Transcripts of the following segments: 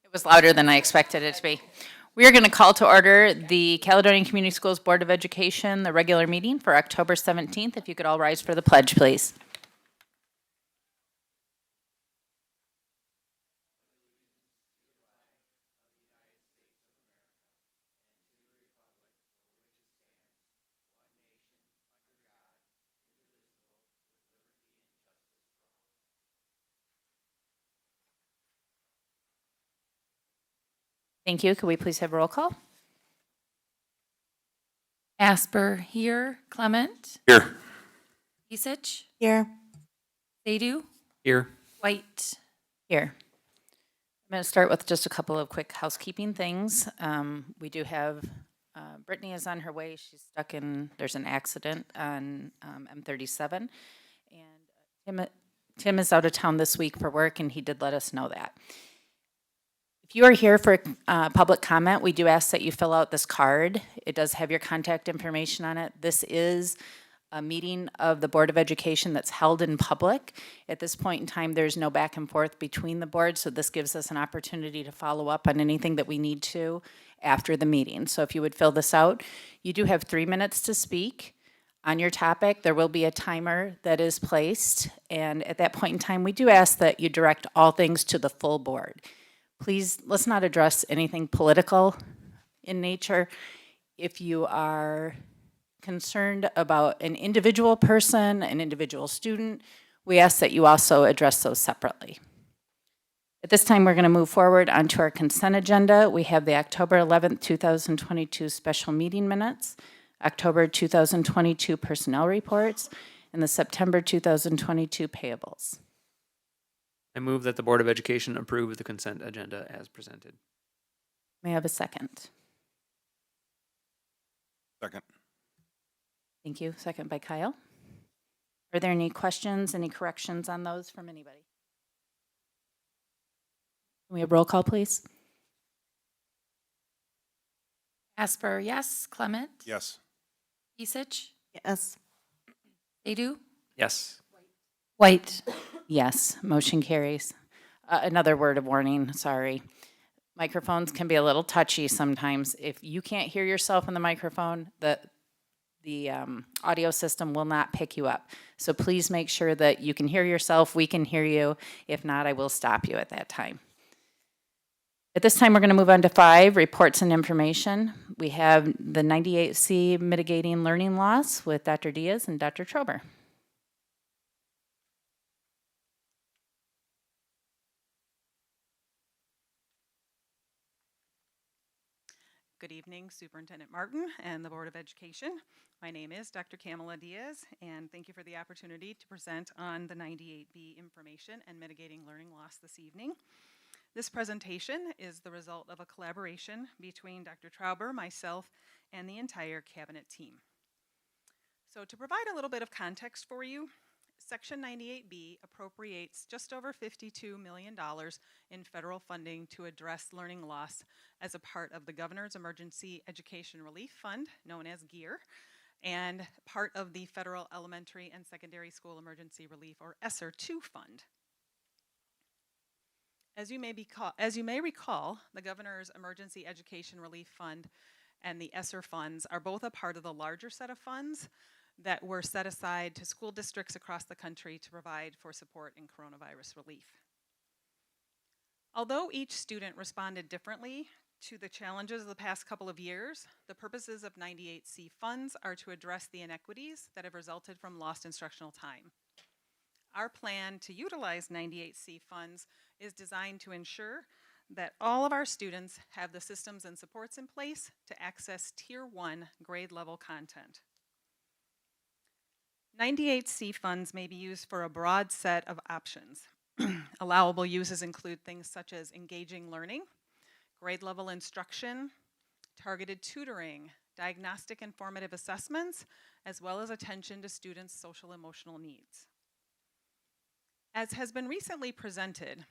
It was louder than I expected it to be. We are going to call to order the Caledonia Community Schools Board of Education, the regular meeting for October 17th. If you could all rise for the pledge, please. Thank you. Could we please have a roll call? Asper here. Clement. Here. Isich. Here. Sadu. Here. White. Here. I'm going to start with just a couple of quick housekeeping things. We do have, Brittany is on her way. She's stuck in, there's an accident on M37. And Tim is out of town this week for work, and he did let us know that. If you are here for public comment, we do ask that you fill out this card. It does have your contact information on it. This is a meeting of the Board of Education that's held in public. At this point in time, there's no back and forth between the boards, so this gives us an opportunity to follow up on anything that we need to after the meeting. So if you would fill this out, you do have 3 minutes to speak on your topic. There will be a timer that is placed, and at that point in time, we do ask that you direct all things to the full board. Please, let's not address anything political in nature. If you are concerned about an individual person, an individual student, we ask that you also address those separately. At this time, we're going to move forward onto our consent agenda. We have the October 11th, 2022 special meeting minutes, October 2022 personnel reports, and the September 2022 payables. I move that the Board of Education approve the consent agenda as presented. May I have a second? Second. Thank you. Second by Kyle. Are there any questions, any corrections on those from anybody? Can we have roll call, please? Asper, yes. Clement. Yes. Isich. Yes. Sadu. Yes. White. Yes, motion carries. Another word of warning, sorry. Microphones can be a little touchy sometimes. If you can't hear yourself in the microphone, the audio system will not pick you up. So please make sure that you can hear yourself, we can hear you. If not, I will stop you at that time. At this time, we're going to move on to 5, reports and information. We have the 98C mitigating learning loss with Dr. Diaz and Dr. Trober. Good evening, Superintendent Martin and the Board of Education. My name is Dr. Kamala Diaz, and thank you for the opportunity to present on the 98B information and mitigating learning loss this evening. This presentation is the result of a collaboration between Dr. Trauber, myself, and the entire cabinet team. So to provide a little bit of context for you, Section 98B appropriates just over $52 million in federal funding to address learning loss as a part of the Governor's Emergency Education Relief Fund, known as GEAR, and part of the Federal Elementary and Secondary School Emergency Relief, or Esser 2 fund. As you may recall, the Governor's Emergency Education Relief Fund and the Esser funds are both a part of the larger set of funds that were set aside to school districts across the country to provide for support in coronavirus relief. Although each student responded differently to the challenges of the past couple of years, the purposes of 98C funds are to address the inequities that have resulted from lost instructional time. Our plan to utilize 98C funds is designed to ensure that all of our students have the systems and supports in place to access Tier 1 grade level content. 98C funds may be used for a broad set of options. Allowable uses include things such as engaging learning, grade level instruction, targeted tutoring, diagnostic and formative assessments, as well as attention to students' social emotional needs. As has been recently presented,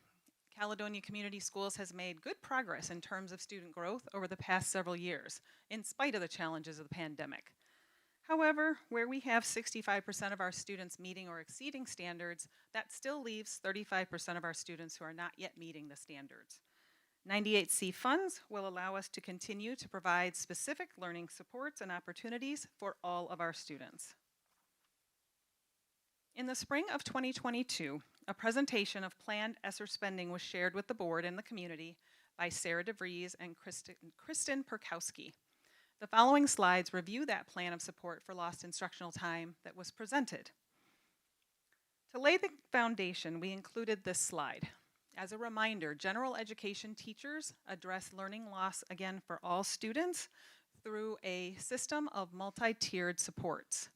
Caledonia Community Schools has made good progress in terms of student growth over the past several years, in spite of the challenges of the pandemic. However, where we have 65% of our students meeting or exceeding standards, that still leaves 35% of our students who are not yet meeting the standards. 98C funds will allow us to continue to provide specific learning supports and opportunities for all of our students. In the spring of 2022, a presentation of planned Esser spending was shared with the board and the community by Sarah DeVries and Kristen Perkowski. The following slides review that plan of support for lost instructional time that was presented. To lay the foundation, we included this slide. As a reminder, general education teachers address learning loss again for all students through a system of multi-tiered supports.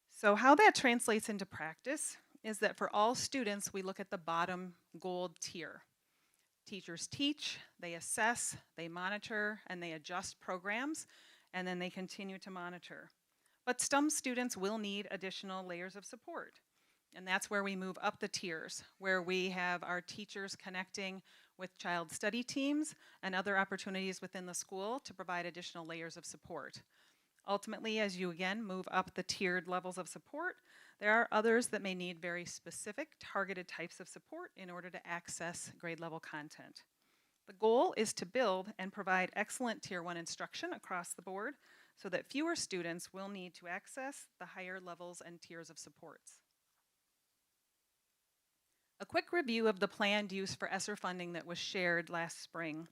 So how that translates into practice is that for all students, we look at the bottom gold tier. Teachers teach, they assess, they monitor, and they adjust programs, and then they continue to monitor. But some students will need additional layers of support. And that's where we move up the tiers, where we have our teachers connecting with child study teams and other opportunities within the school to provide additional layers of support. Ultimately, as you again move up the tiered levels of support, there are others that may need very specific targeted types of support in order to access grade level content. The goal is to build and provide excellent Tier 1 instruction across the board so that fewer students will need to access the higher levels and tiers of supports. A quick review of the planned use for Esser funding that was shared last spring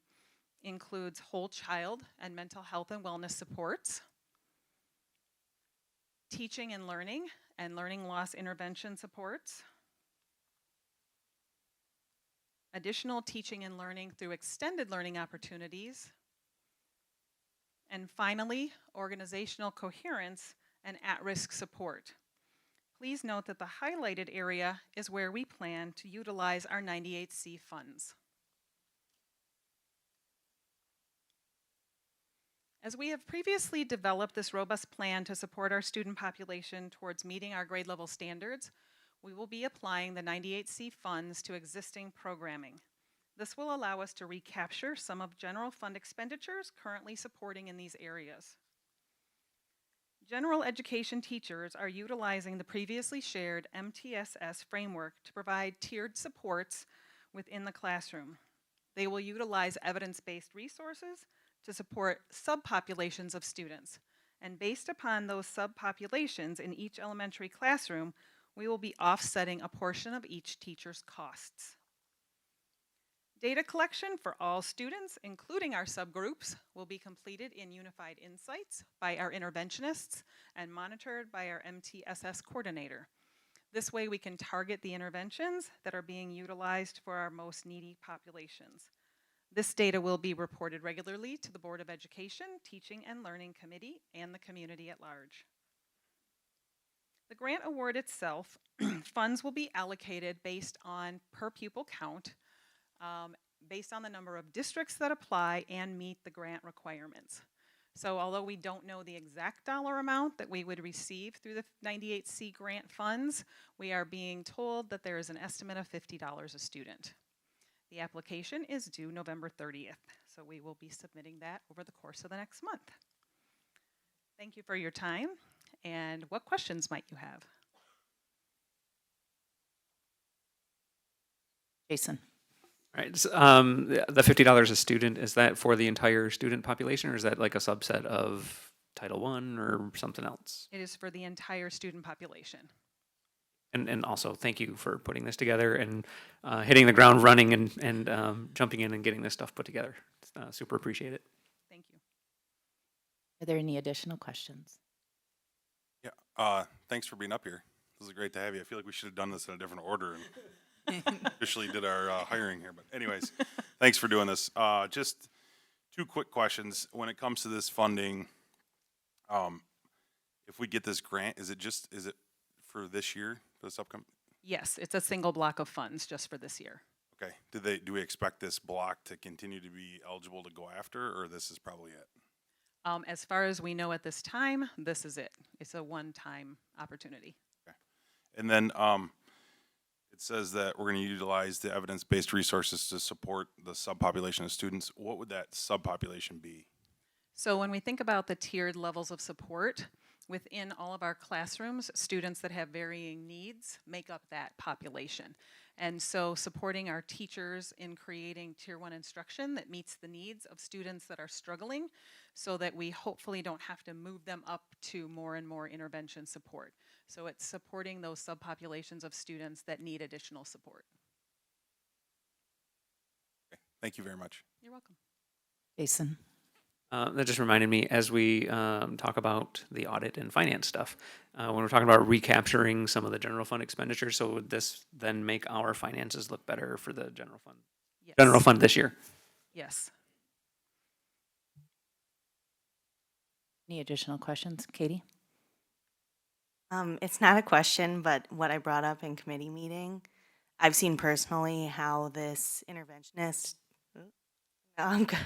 includes whole child and mental health and wellness supports, teaching and learning loss intervention supports, additional teaching and learning through extended learning opportunities, and finally, organizational coherence and at-risk support. Please note that the highlighted area is where we plan to utilize our 98C funds. As we have previously developed this robust plan to support our student population towards meeting our grade level standards, we will be applying the 98C funds to existing programming. This will allow us to recapture some of general fund expenditures currently supporting in these areas. General education teachers are utilizing the previously shared MTSS framework to provide tiered supports within the classroom. They will utilize evidence-based resources to support subpopulations of students. And based upon those subpopulations in each elementary classroom, we will be offsetting a portion of each teacher's costs. Data collection for all students, including our subgroups, will be completed in Unified Insights by our interventionists and monitored by our MTSS coordinator. This way we can target the interventions that are being utilized for our most needy populations. This data will be reported regularly to the Board of Education, Teaching and Learning Committee, and the community at large. The grant award itself, funds will be allocated based on per pupil count, based on the number of districts that apply and meet the grant requirements. So although we don't know the exact dollar amount that we would receive through the 98C grant funds, we are being told that there is an estimate of $50 a student. The application is due November 30th, so we will be submitting that over the course of the next month. Thank you for your time, and what questions might you have? Jason. All right, so, the $50 a student, is that for the entire student population, or is that like a subset of Title I or something else? It is for the entire student population. And also, thank you for putting this together and hitting the ground running and jumping in and getting this stuff put together. Super appreciate it. Thank you. Are there any additional questions? Yeah, thanks for being up here. This is great to have you. I feel like we should have done this in a different order and officially did our hiring here. But anyways, thanks for doing this. Just two quick questions. When it comes to this funding, if we get this grant, is it for this year, for this upcoming? Yes, it's a single block of funds just for this year. Okay. Do we expect this block to continue to be eligible to go after, or this is probably it? As far as we know at this time, this is it. It's a one-time opportunity. Okay. And then it says that we're going to utilize the evidence-based resources to support the subpopulation of students. What would that subpopulation be? So when we think about the tiered levels of support, within all of our classrooms, students that have varying needs make up that population. And so supporting our teachers in creating Tier 1 instruction that meets the needs of students that are struggling so that we hopefully don't have to move them up to more and more intervention support. So it's supporting those subpopulations of students that need additional support. Thank you very much. You're welcome. Jason? That just reminded me, as we talk about the audit and finance stuff, when we're talking about recapturing some of the general fund expenditures, so would this then make our finances look better for the general fund? Yes. General fund this year? Yes. Any additional questions? Katie? It's not a question, but what I brought up in committee meeting, I've seen personally how this interventionist, I'm good,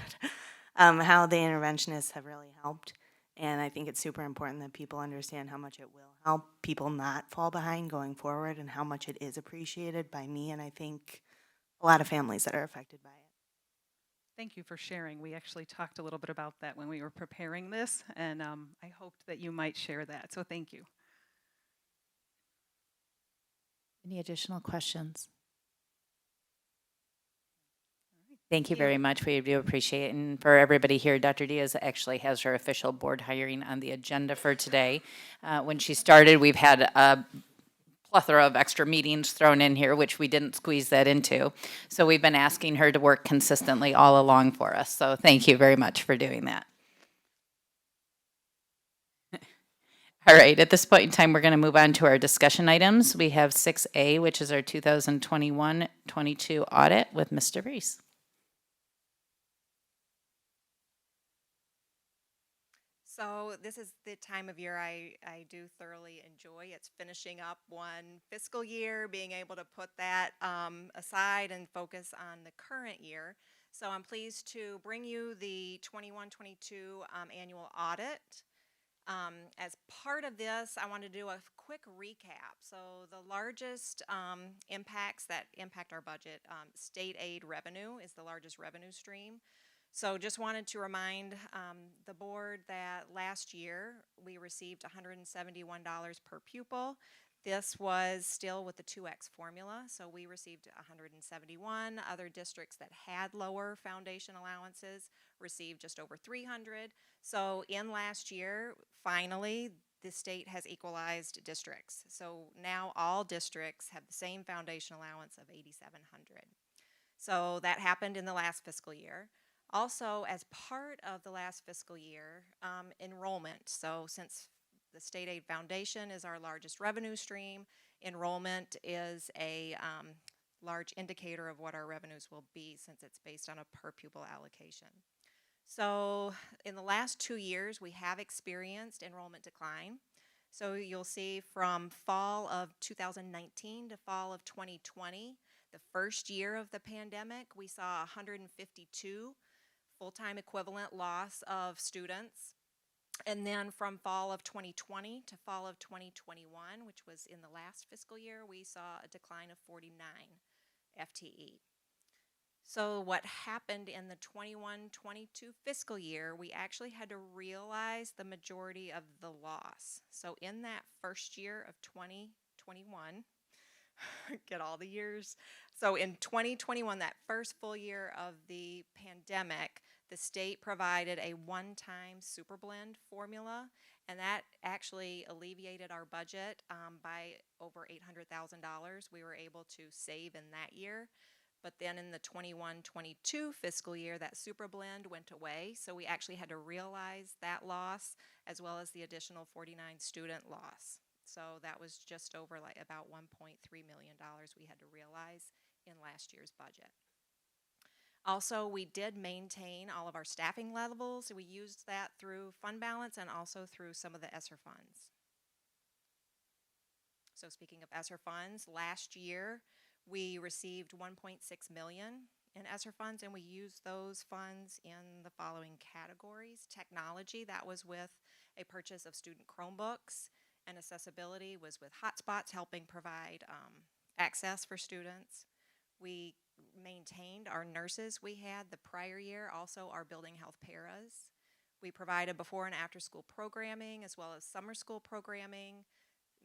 how the interventionists have really helped. And I think it's super important that people understand how much it will help people not fall behind going forward and how much it is appreciated by me and I think a lot of families that are affected by it. Thank you for sharing. We actually talked a little bit about that when we were preparing this, and I hoped that you might share that. So thank you. Any additional questions? Thank you very much. We do appreciate it. And for everybody here, Dr. Diaz actually has her official board hiring on the agenda for today. When she started, we've had a plethora of extra meetings thrown in here, which we didn't squeeze that into. So we've been asking her to work consistently all along for us. So thank you very much for doing that. All right, at this point in time, we're going to move on to our discussion items. We have 6A, which is our 2021-22 audit with Mr. Reese. So this is the time of year I do thoroughly enjoy. It's finishing up one fiscal year, being able to put that aside and focus on the current year. So I'm pleased to bring you the 21-22 annual audit. As part of this, I want to do a quick recap. So the largest impacts that impact our budget, state aid revenue is the largest revenue stream. So just wanted to remind the board that last year we received $171 per pupil. This was still with the 2X formula, so we received 171. Other districts that had lower foundation allowances received just over 300. So in last year, finally, the state has equalized districts. So now all districts have the same foundation allowance of 8,700. So that happened in the last fiscal year. Also, as part of the last fiscal year, enrollment. So since the state aid foundation is our largest revenue stream, enrollment is a large indicator of what our revenues will be since it's based on a per pupil allocation. So in the last 2 years, we have experienced enrollment decline. So you'll see from fall of 2019 to fall of 2020, the first year of the pandemic, we saw 152 full-time equivalent loss of students. And then from fall of 2020 to fall of 2021, which was in the last fiscal year, we saw a decline of 49 FTE. So what happened in the 21-22 fiscal year, we actually had to realize the majority of the loss. So in that first year of 2021, get all the years. So in 2021, that first full year of the pandemic, the state provided a one-time super blend formula, and that actually alleviated our budget by over $800,000. We were able to save in that year. But then in the 21-22 fiscal year, that super blend went away, so we actually had to realize that loss as well as the additional 49 student loss. So that was just over like about $1.3 million we had to realize in last year's budget. Also, we did maintain all of our staffing levels. We used that through fund balance and also through some of the Esser funds. So speaking of Esser funds, last year we received $1.6 million in Esser funds, and we used those funds in the following categories. Technology, that was with a purchase of student Chromebooks, and accessibility was with hotspots helping provide access for students. We maintained our nurses we had the prior year, also our building health paras. We provided before and after school programming as well as summer school programming,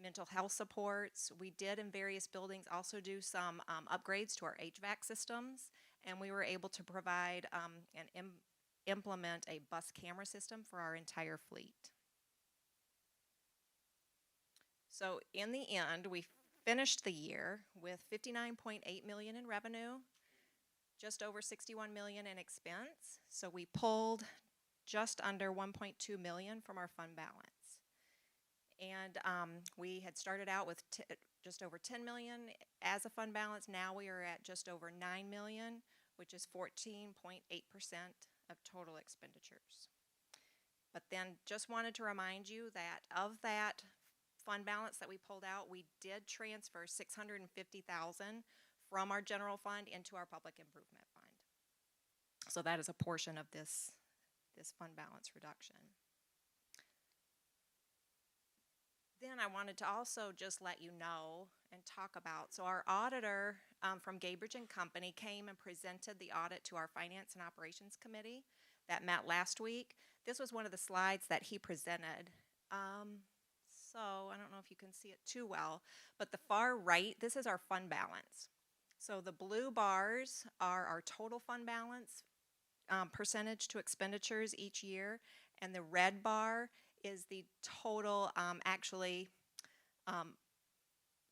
mental health supports. We did in various buildings also do some upgrades to our HVAC systems, and we were able to provide and implement a bus camera system for our entire fleet. So in the end, we finished the year with $59.8 million in revenue, just over $61 million in expense. So we pulled just under $1.2 million from our fund balance. And we had started out with just over $10 million as a fund balance. Now we are at just over $9 million, which is 14.8% of total expenditures. But then just wanted to remind you that of that fund balance that we pulled out, we did transfer $650,000 from our general fund into our public improvement fund. So that is a portion of this fund balance reduction. Then I wanted to also just let you know and talk about, so our auditor from Gabridge & Company came and presented the audit to our Finance and Operations Committee that met last week. This was one of the slides that he presented. So I don't know if you can see it too well, but the far right, this is our fund balance. So the blue bars are our total fund balance percentage to expenditures each year, and the red bar is the total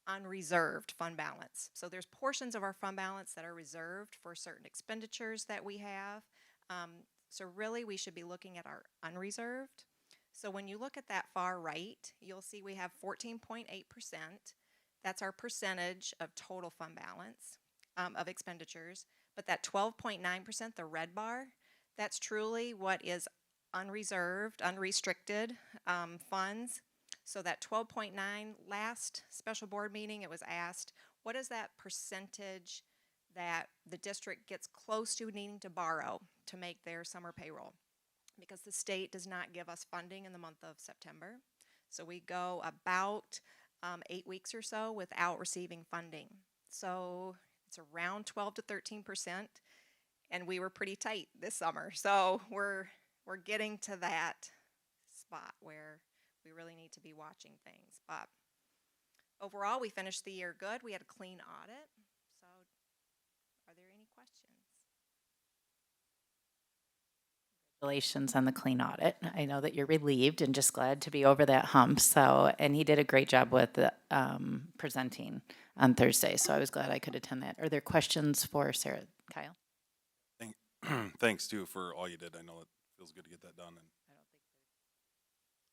unreserved fund balance. So there's portions of our fund balance that are reserved for certain expenditures that we have. So really we should be looking at our unreserved. So when you look at that far right, you'll see we have 14.8%. That's our percentage of total fund balance of expenditures. But that 12.9%, the red bar, that's truly what is unreserved, unrestricted funds. So that 12.9, last special board meeting, it was asked, what is that percentage that the district gets close to needing to borrow to make their summer payroll? Because the state does not give us funding in the month of September. So we go about 8 weeks or so without receiving funding. So it's around 12 to 13%, and we were pretty tight this summer. So we're getting to that spot where we really need to be watching things. But overall, we finished the year good. We had a clean audit. So are there any questions? Congratulations on the clean audit. I know that you're relieved and just glad to be over that hump. So, and he did a great job with the, presenting on Thursday. So I was glad I could attend that. Are there questions for Sarah? Kyle? Thanks too for all you did. I know it feels good to get that done. And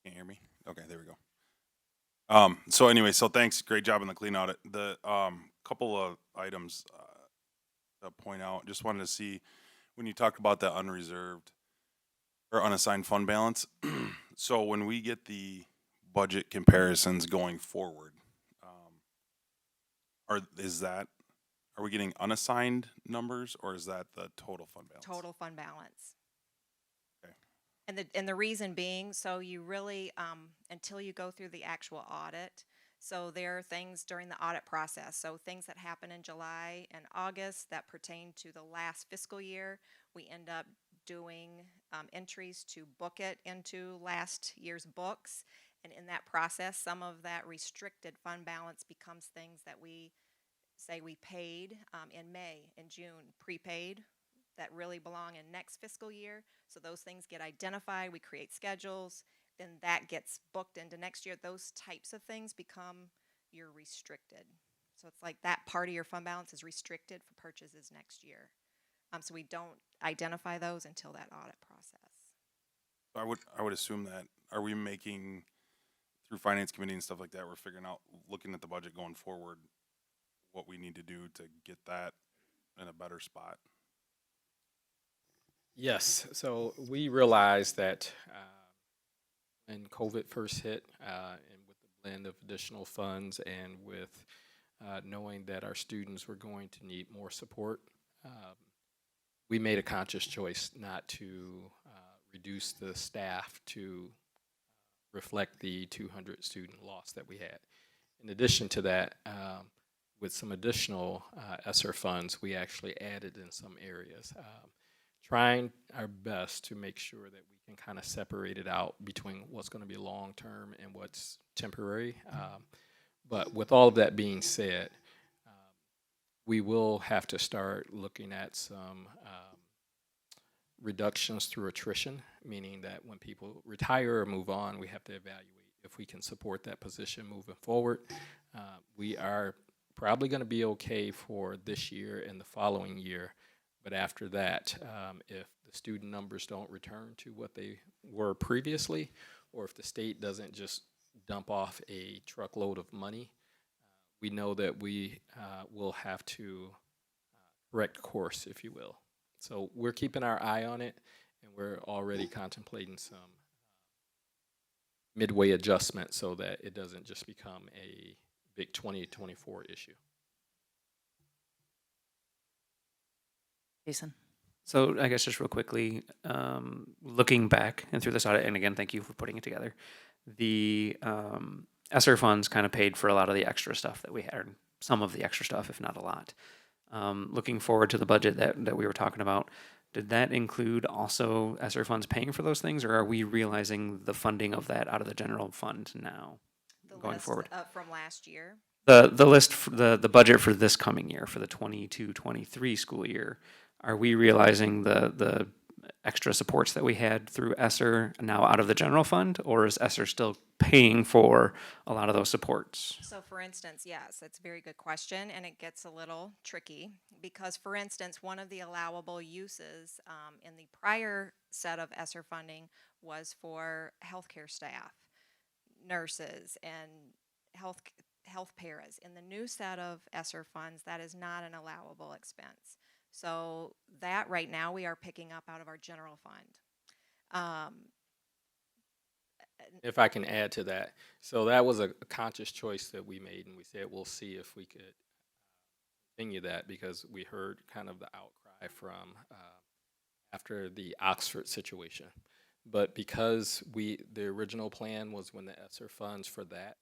can't hear me? Okay, there we go. So anyway, so thanks. Great job on the clean audit. The couple of items to point out. Just wanted to see when you talked about the unreserved or unassigned fund balance. So when we get the budget comparisons going forward, are we getting unassigned numbers, or is that the total fund balance? Total fund balance. Okay. And the reason being, so you really, until you go through the actual audit, so there are things during the audit process. So things that happen in July and August that pertain to the last fiscal year, we end up doing entries to book it into last year's books. And in that process, some of that restricted fund balance becomes things that we say we paid in May and June, prepaid, that really belong in next fiscal year. So those things get identified, we create schedules, then that gets booked into next year. Those types of things become your restricted. So it's like that part of your fund balance is restricted for purchases next year. So we don't identify those until that audit process. I would assume that, are we making, through finance committee and stuff like that, we're figuring out, looking at the budget going forward, what we need to do to get that in a better spot? Yes, so we realized that when COVID first hit, and with the blend of additional funds and with knowing that our students were going to need more support, we made a conscious choice not to reduce the staff to reflect the 200 student loss that we had. In addition to that, with some additional Esser funds, we actually added in some areas, trying our best to make sure that we can kind of separate it out between what's going to be long-term and what's temporary. But with all of that being said, we will have to start looking at some reductions through attrition, meaning that when people retire or move on, we have to evaluate if we can support that position moving forward. We are probably going to be okay for this year and the following year, but after that, if the student numbers don't return to what they were previously, or if the state doesn't just dump off a truckload of money, we know that we will have to correct course, if you will. So we're keeping our eye on it, and we're already contemplating some midway adjustment so that it doesn't just become a big 2024 issue. Jason? So I guess just real quickly, looking back and through this audit, and again, thank you for putting it together. The Esser funds kind of paid for a lot of the extra stuff that we had, or some of the extra stuff, if not a lot. Looking forward to the budget that we were talking about, did that include also Esser funds paying for those things, or are we realizing the funding of that out of the general fund now going forward? From last year. The list, the budget for this coming year, for the 22-23 school year, are we realizing the extra supports that we had through Esser now out of the general fund, or is Esser still paying for a lot of those supports? So for instance, yes, that's a very good question, and it gets a little tricky because, for instance, one of the allowable uses in the prior set of Esser funding was for healthcare staff, nurses, and health paras. In the new set of Esser funds, that is not an allowable expense. So that right now we are picking up out of our general fund. If I can add to that, so that was a conscious choice that we made, and we said we'll see if we could continue that because we heard kind of the outcry from after the Oxford situation. But because the original plan was when the Esser funds for that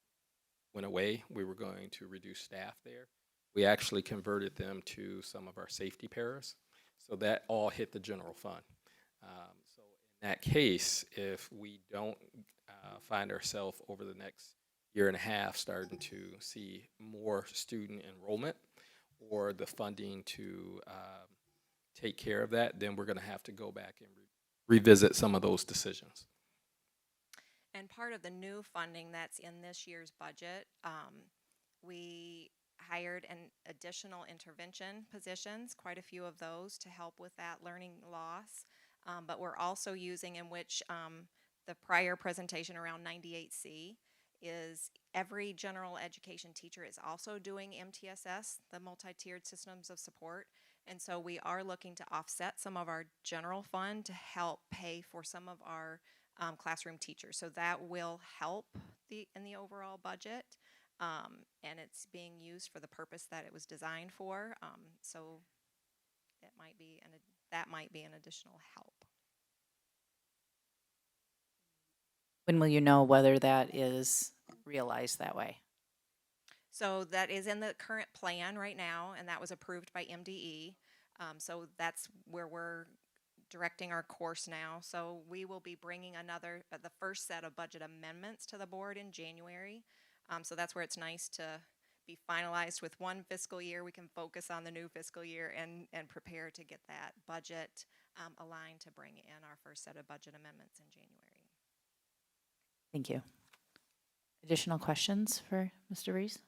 went away, we were going to reduce staff there. We actually converted them to some of our safety paras. So that all hit the general fund. So in that case, if we don't find ourselves over the next year and a half starting to see more student enrollment or the funding to take care of that, then we're going to have to go back and revisit some of those decisions. And part of the new funding that's in this year's budget, we hired an additional intervention positions, quite a few of those, to help with that learning loss. But we're also using, in which the prior presentation around 98C is every general education teacher is also doing MTSS, the multi-tiered systems of support. And so we are looking to offset some of our general fund to help pay for some of our classroom teachers. So that will help in the overall budget. And it's being used for the purpose that it was designed for. So that might be an additional help. When will you know whether that is realized that way? So that is in the current plan right now, and that was approved by MDE. So that's where we're directing our course now. So we will be bringing the first set of budget amendments to the board in January. So that's where it's nice to be finalized with one fiscal year. We can focus on the new fiscal year and prepare to get that budget aligned to bring in our first set of budget amendments in January. Thank you. Additional questions for Mr. Rees?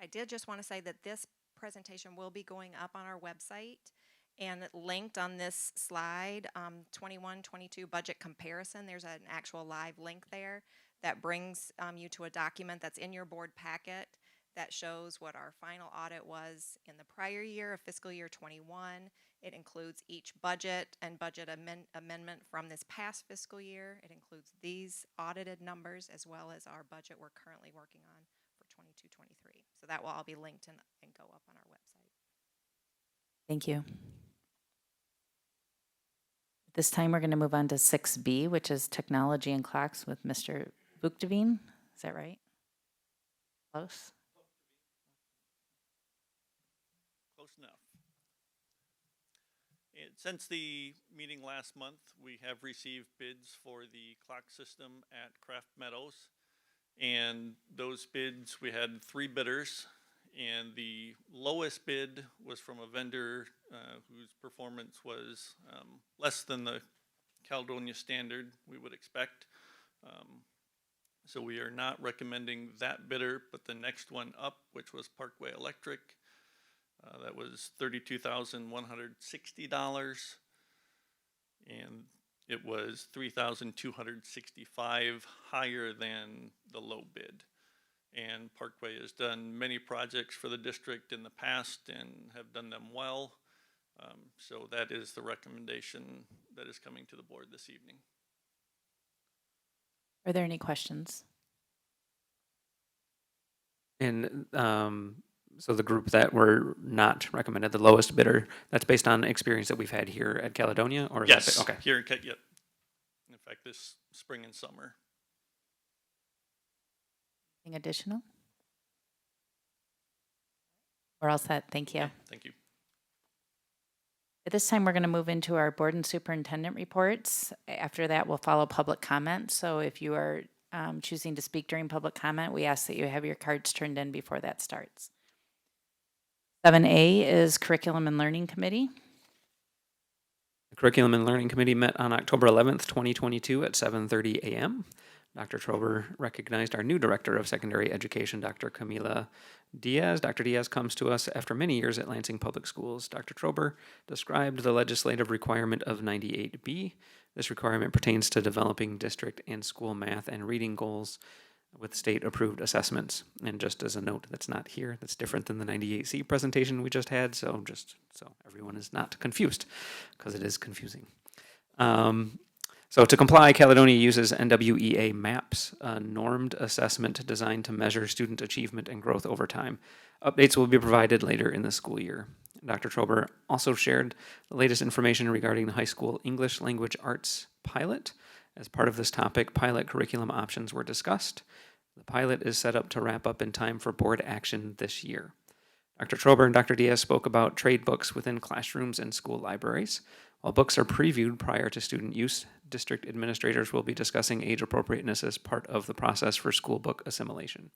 I did just want to say that this presentation will be going up on our website and linked on this slide, 21-22 budget comparison. There's an actual live link there that brings you to a document that's in your board packet that shows what our final audit was in the prior year of fiscal year 21. It includes each budget and budget amendment from this past fiscal year. It includes these audited numbers as well as our budget we're currently working on for 22-23. So that will all be linked and go up on our website. Thank you. At this time, we're going to move on to 6B, which is technology and clocks with Mr. Boukdevine. Is that right? Close? Close enough. since the meeting last month, we have received bids for the clock system at Craft Meadows. And those bids, we had 3 bidders, and the lowest bid was from a vendor whose performance was less than the Caledonia standard we would expect. So we are not recommending that bidder, but the next one up, which was Parkway Electric, that was $32,160, and it was $3,265 higher than the low bid. And Parkway has done many projects for the district in the past and have done them well. So that is the recommendation that is coming to the board this evening. Are there any questions? And so the group that were not recommended, the lowest bidder, that's based on experience that we've had here at Caledonia, or is Yes, that okay? here in yep. In fact, this spring and summer. Anything additional? We're all set. Thank you. Thank you. At this time, we're going to move into our board and superintendent reports. After that, we'll follow public comment. So if you are choosing to speak during public comment, we ask that you have your cards turned in before that starts. 7A is Curriculum and Learning Committee. The Curriculum and Learning Committee met on October 11th, 2022 at 7:30 a.m. Dr. Trober recognized our new Director of Secondary Education, Dr. Camila Diaz. Dr. Diaz comes to us after many years at Lansing Public Schools. Dr. Trober described the legislative requirement of 98B. This requirement pertains to developing district and school math and reading goals with state-approved assessments. And just as a note, that's not here. That's different than the 98C presentation we just had, so just so everyone is not confused, because it is confusing. So to comply, Caledonia uses NWEA MAPS, a normed assessment designed to measure student achievement and growth over time. Updates will be provided later in the school year. Dr. Trober also shared the latest information regarding the high school English Language Arts pilot. As part of this topic, pilot curriculum options were discussed. The pilot is set up to wrap up in time for board action this year. Dr. Trober and Dr. Diaz spoke about trade books within classrooms and school libraries. While books are previewed prior to student use, district administrators will be discussing age appropriateness as part of the process for school book assimilation.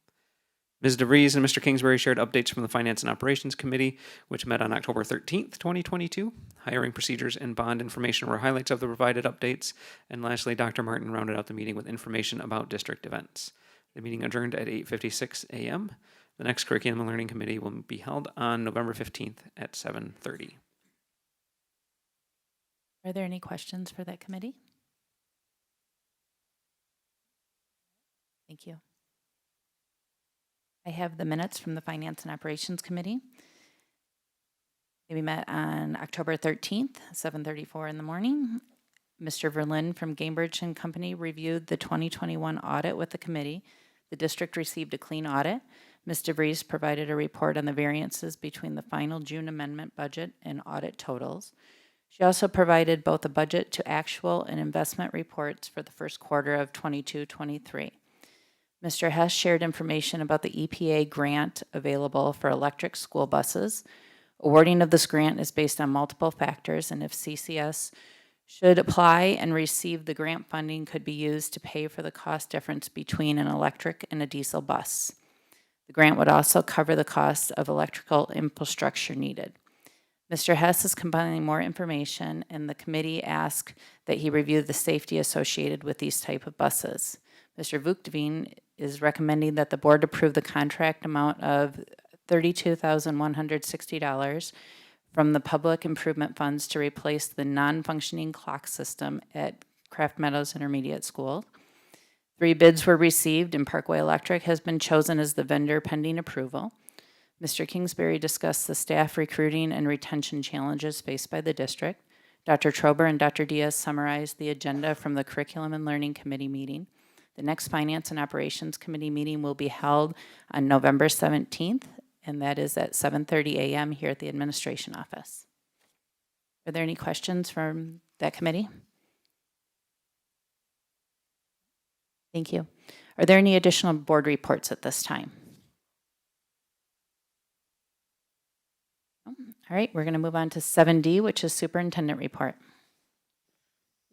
Ms. DeVries and Mr. Kingsbury shared updates from the Finance and Operations Committee, which met on October 13th, 2022. Hiring procedures and bond information were highlights of the provided updates. And lastly, Dr. Martin rounded out the meeting with information about district events. The meeting adjourned at 8:56 a.m. The next Curriculum and Learning Committee will be held on November 15th at 7:30. Are there any questions for that committee? Thank you. I have the minutes from the Finance and Operations Committee. We met on October 13th, 7:34 in the morning. Mr. Verlin from Cambridge and Company reviewed the 2021 audit with the committee. The district received a clean audit. Ms. DeVries provided a report on the variances between the final June amendment budget and audit totals. She also provided both a budget to actual and investment reports for the first quarter of 22-23. Mr. Hess shared information about the EPA grant available for electric school buses. Awarding of this grant is based on multiple factors, and if CCS should apply and receive the grant funding, could be used to pay for the cost difference between an electric and a diesel bus. The grant would also cover the cost of electrical infrastructure needed. Mr. Hess is compiling more information, and the committee asked that he review the safety associated with these type of buses. Mr. Vuchtveen is recommending that the board approve the contract amount of $32,160 from the public improvement funds to replace the non-functioning clock system at Craft Meadows Intermediate School. 3 bids were received, and Parkway Electric has been chosen as the vendor pending approval. Mr. Kingsbury discussed the staff recruiting and retention challenges faced by the district. Dr. Trober and Dr. Diaz summarized the agenda from the Curriculum and Learning Committee meeting. The next Finance and Operations Committee meeting will be held on November 17th, and that is at 7:30 a.m. here at the administration office. Are there any questions from that committee? Thank you. Are there any additional board reports at this time? All right, we're going to move on to 7D, which is superintendent report.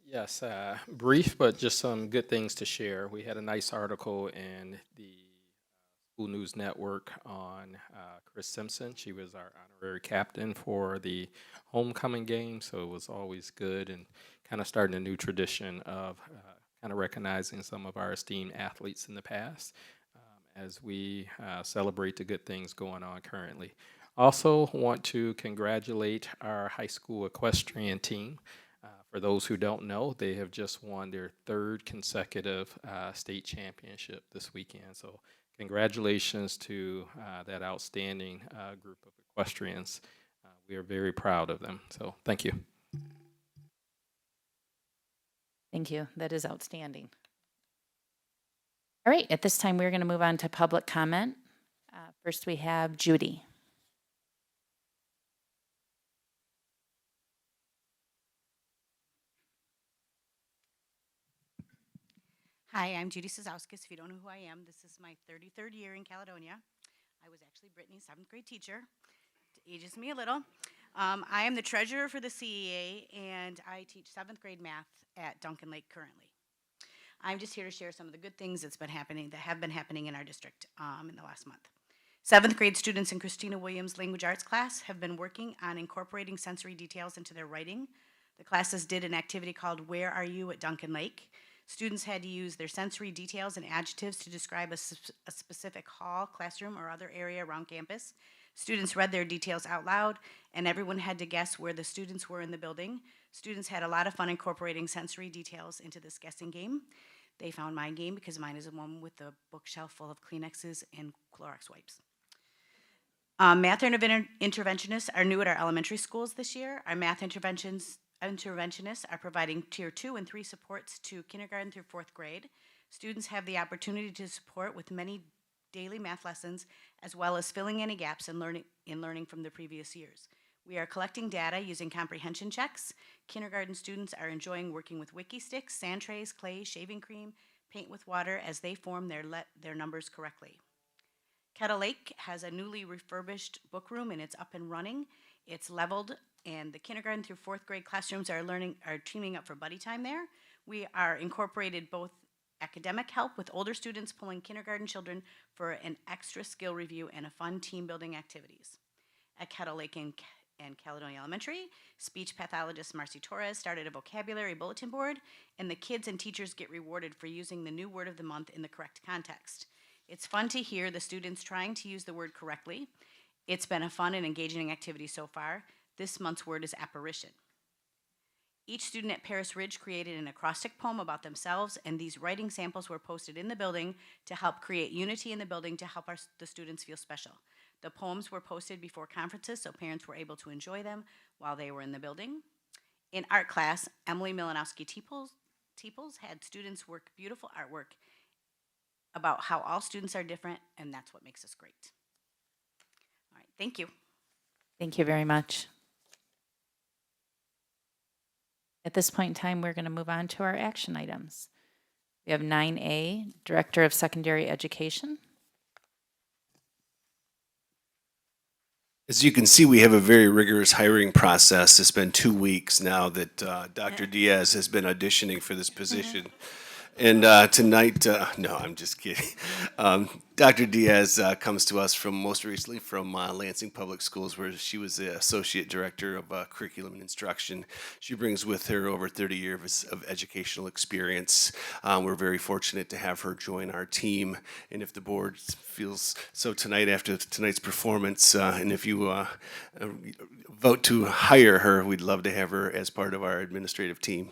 Yes, brief, but just some good things to share. We had a nice article in the School News Network on Chris Simpson. She was our honorary captain for the homecoming game, so it was always good and kind of starting a new tradition of kind of recognizing some of our esteemed athletes in the past as we celebrate the good things going on currently. Also want to congratulate our high school equestrian team. For those who don't know, they have just won their third consecutive state championship this weekend. So congratulations to that outstanding group of equestrians. We are very proud of them. So thank you. Thank you. That is outstanding. All right, at this time, we're going to move on to public comment. First, we have Judy. Hi, I'm Judy Sazowskis. If you don't know who I am, this is my 33rd year in Caledonia. I was actually Brittany's 7th grade teacher. It ages me a little. I am the treasurer for the CEA, and I teach 7th grade math at Duncan Lake currently. I'm just here to share some of the good things that have been happening in our district in the last month. 7th grade students in Christina Williams' language arts class have been working on incorporating sensory details into their writing. The classes did an activity called Where Are You at Duncan Lake? Students had to use their sensory details and adjectives to describe a specific hall, classroom, or other area around campus. Students read their details out loud, and everyone had to guess where the students were in the building. Students had a lot of fun incorporating sensory details into this guessing game. They found my game because mine is the one with the bookshelf full of Kleenexes and Clorox wipes. Math interventionists are new at our elementary schools this year. Our math interventionists are providing tier 2 and 3 supports to kindergarten through 4th grade. Students have the opportunity to support with many daily math lessons, as well as filling any gaps in learning from the previous years. We are collecting data using comprehension checks. Kindergarten students are enjoying working with wiki sticks, sand trays, clay, shaving cream, paint with water as they form their numbers correctly. Kettle Lake has a newly refurbished book room and it's up and running. It's leveled, and the kindergarten through 4th grade classrooms are teaming up for buddy time there. We are incorporated both academic help with older students pulling kindergarten children for an extra skill review and a fun team building activities. At Kettle Lake and Caledonia Elementary, speech pathologist Marcy Torres started a vocabulary bulletin board, and the kids and teachers get rewarded for using the new word of the month in the correct context. It's fun to hear the students trying to use the word correctly. It's been a fun and engaging activity so far. This month's word is apparition. Each student at Paris Ridge created an acrostic poem about themselves, and these writing samples were posted in the building to help create unity in the building to help the students feel special. The poems were posted before conferences so parents were able to enjoy them while they were in the building. In art class, Emily Milanowski-Teeples had students work beautiful artwork about how all students are different, and that's what makes us great. All right, thank you. Thank you very much. At this point in time, we're going to move on to our action items. We have 9A, Director of Secondary Education. As you can see, we have a very rigorous hiring process. It's been 2 weeks now that Dr. Diaz has been auditioning for this position. And tonight, no, I'm just kidding. Dr. Diaz comes to us most recently from Lansing Public Schools, where she was the Associate Director of Curriculum and Instruction. She brings with her over 30 years of educational experience. We're very fortunate to have her join our team. And if the board feels so tonight after tonight's performance, and if you vote to hire her, we'd love to have her as part of our administrative team.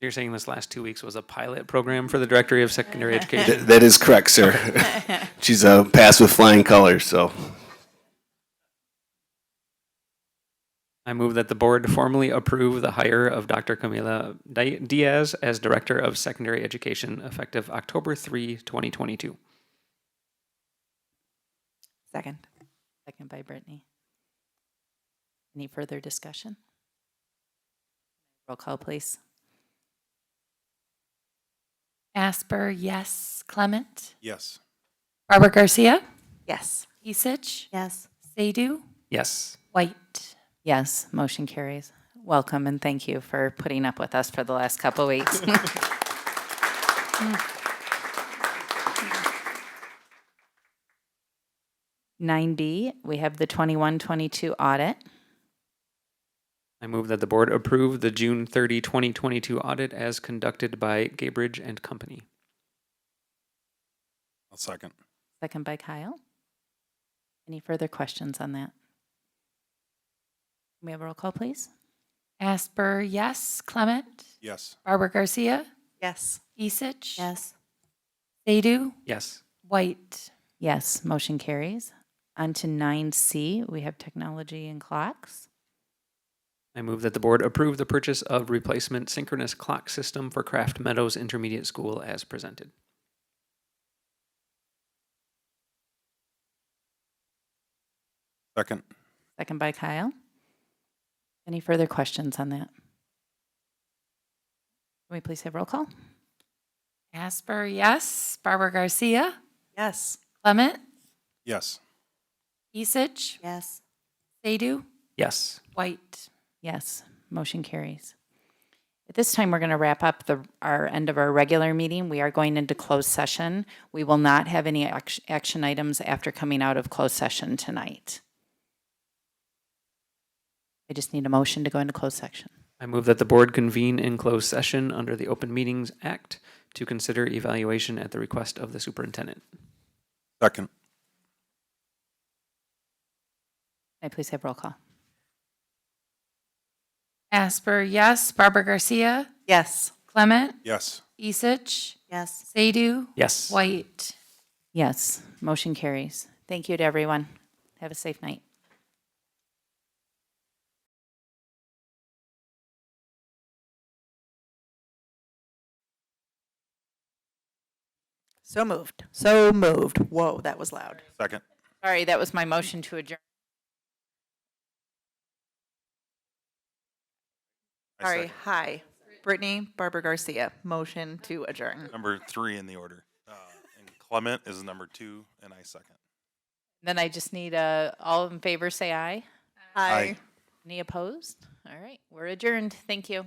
You're saying this last 2 weeks was a pilot program for the Directory of Secondary Education? That is correct, sir. She's passed with flying colors, so. I move that the board formally approve the hire of Dr. Camila Diaz as Director of Secondary Education effective October 3, 2022. Second. Second by Brittany. Any further discussion? Roll call, please. Asper, yes. Clement? Yes. Barbara Garcia? Yes. Isich? Yes. Sadu? Yes. White. Yes, motion carries. Welcome and thank you for putting up with us for the last couple weeks. 9B, we have the 21-22 audit. I move that the board approve the June 30, 2022 audit as conducted by Gaybridge and Company. I'll second. Second by Kyle. Any further questions on that? Can we have a roll call, please? Asper, yes. Clement. Yes. Barbara Garcia. Yes. Esich. Yes. Sadu. Yes. White. Yes, motion carries. On to 9C, we have technology and clocks. I move that the board approve the purchase of replacement synchronous clock system for Craft Meadows Intermediate School as presented. Second. Second by Kyle. Any further questions on that? Can we please have roll call? Asper, yes. Barbara Garcia. Yes. Clement. Yes. Esich. Yes. Sadu. Yes. White. Yes, motion carries. At this time, we're going to wrap up our end of our regular meeting. We are going into closed session. We will not have any action items after coming out of closed session tonight. I just need a motion to go into closed session. I move that the board convene in closed session under the Open Meetings Act to consider evaluation at the request of the superintendent. Second. May I please have roll call? Asper, yes. Barbara Garcia. Yes. Clement. Yes. Esich. Yes. Sadu. Yes. White. Yes, motion carries. Thank you to everyone. Have a safe night. So moved. So moved. Whoa, that was loud. Second. Sorry, that was my motion to adjourn. I Sorry. second. Hi. Brittany Barbara Garcia. Motion to adjourn. Number 3 in the order. And Clement is number 2, and I second. Then I just need all in favor say aye. Hi. Aye. Any opposed? All right, we're adjourned. Thank you.